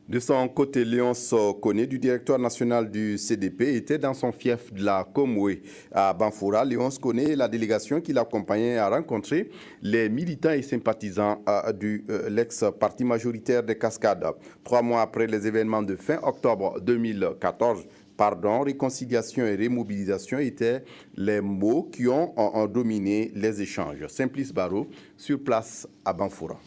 De son côté, Léonce Koné, du directoire national du CDP, était dans son fief de la Komwe à Banfoura. Léonce Koné et la délégation qui l'accompagnait a rencontré les militants et sympathisants du l'ex-parti majoritaire des Cascades. 3 mois après les événements de fin octobre 2014, pardon, réconciliation et remobilisation étaient les mots qui ont dominé les échanges. Simplice Barreau, sur place à Banfoura.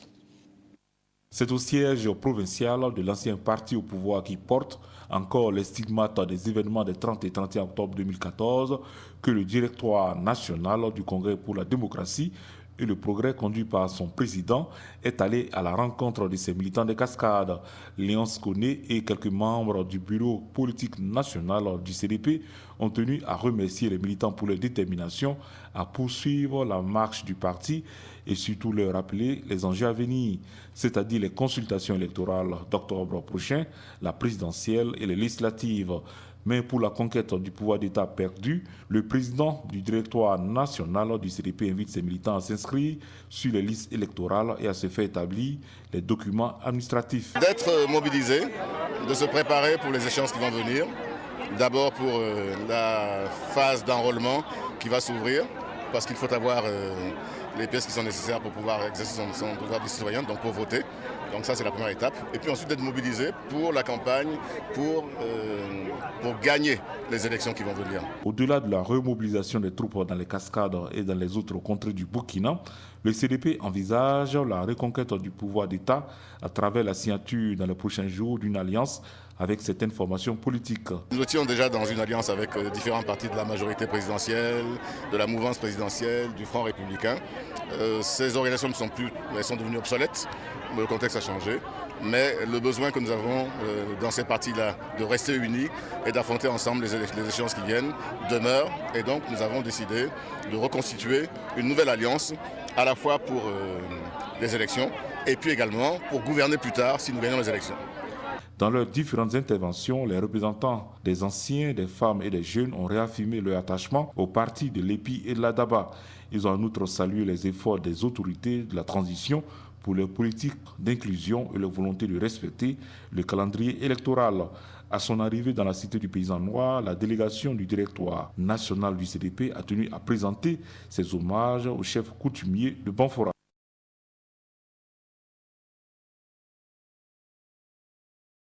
C'est au siège provincial de l'ancien parti au pouvoir qui porte encore les stigmates des événements des 30 et 31 octobre 2014 que le directoire national du Congrès pour la démocratie et le progrès conduit par son président est allé à la rencontre de ses militants des Cascades. Léonce Koné et quelques membres du bureau politique national du CDP ont tenu à remercier les militants pour leur détermination à poursuivre la marche du parti et surtout leur rappeler les enjeux à venir, c'est-à-dire les consultations électorales d'octobre prochain, la présidentielle et les législatives. Mais pour la conquête du pouvoir d'État perdu, le président du directoire national du CDP invite ses militants à s'inscrire sur les listes électorales et à se faire établir les documents administratifs. D'être mobilisés, de se préparer pour les échéances qui vont venir. D'abord pour la phase d'enrôlement qui va s'ouvrir, parce qu'il faut avoir les pièces qui sont nécessaires pour pouvoir exercer son pouvoir de citoyen, donc pour voter. Donc ça, c'est la première étape. Et puis ensuite, d'être mobilisé pour la campagne, pour gagner les élections qui vont venir. Au-delà de la remobilisation des troupes dans les Cascades et dans les autres contrées du Burkina, le CDP envisage la reconquête du pouvoir d'État à travers la signature dans les prochains jours d'une alliance avec certaines formations politiques. Nous étions déjà dans une alliance avec différents partis de la majorité présidentielle, de la mouvance présidentielle, du Front républicain. Ces organisations ne sont plus, elles sont devenues obsolètes, le contexte a changé. Mais le besoin que nous avons dans ces partis-là de rester unis et d'affronter ensemble les échéances qui viennent demeure. Et donc nous avons décidé de reconstituer une nouvelle alliance à la fois pour les élections et puis également pour gouverner plus tard si nous gagnons les élections. Dans leurs différentes interventions, les représentants des anciens, des femmes et des jeunes ont réaffirmé leur attachement au parti de l'EPI et de la DABA. Ils ont en outre salué les efforts des autorités de la transition pour leur politique d'inclusion et leur volonté de respecter le calendrier électoral. À son arrivée dans la cité du paysan noir, la délégation du directoire national du CDP a tenu à présenter ses hommages au chef coutumier de Banfoura.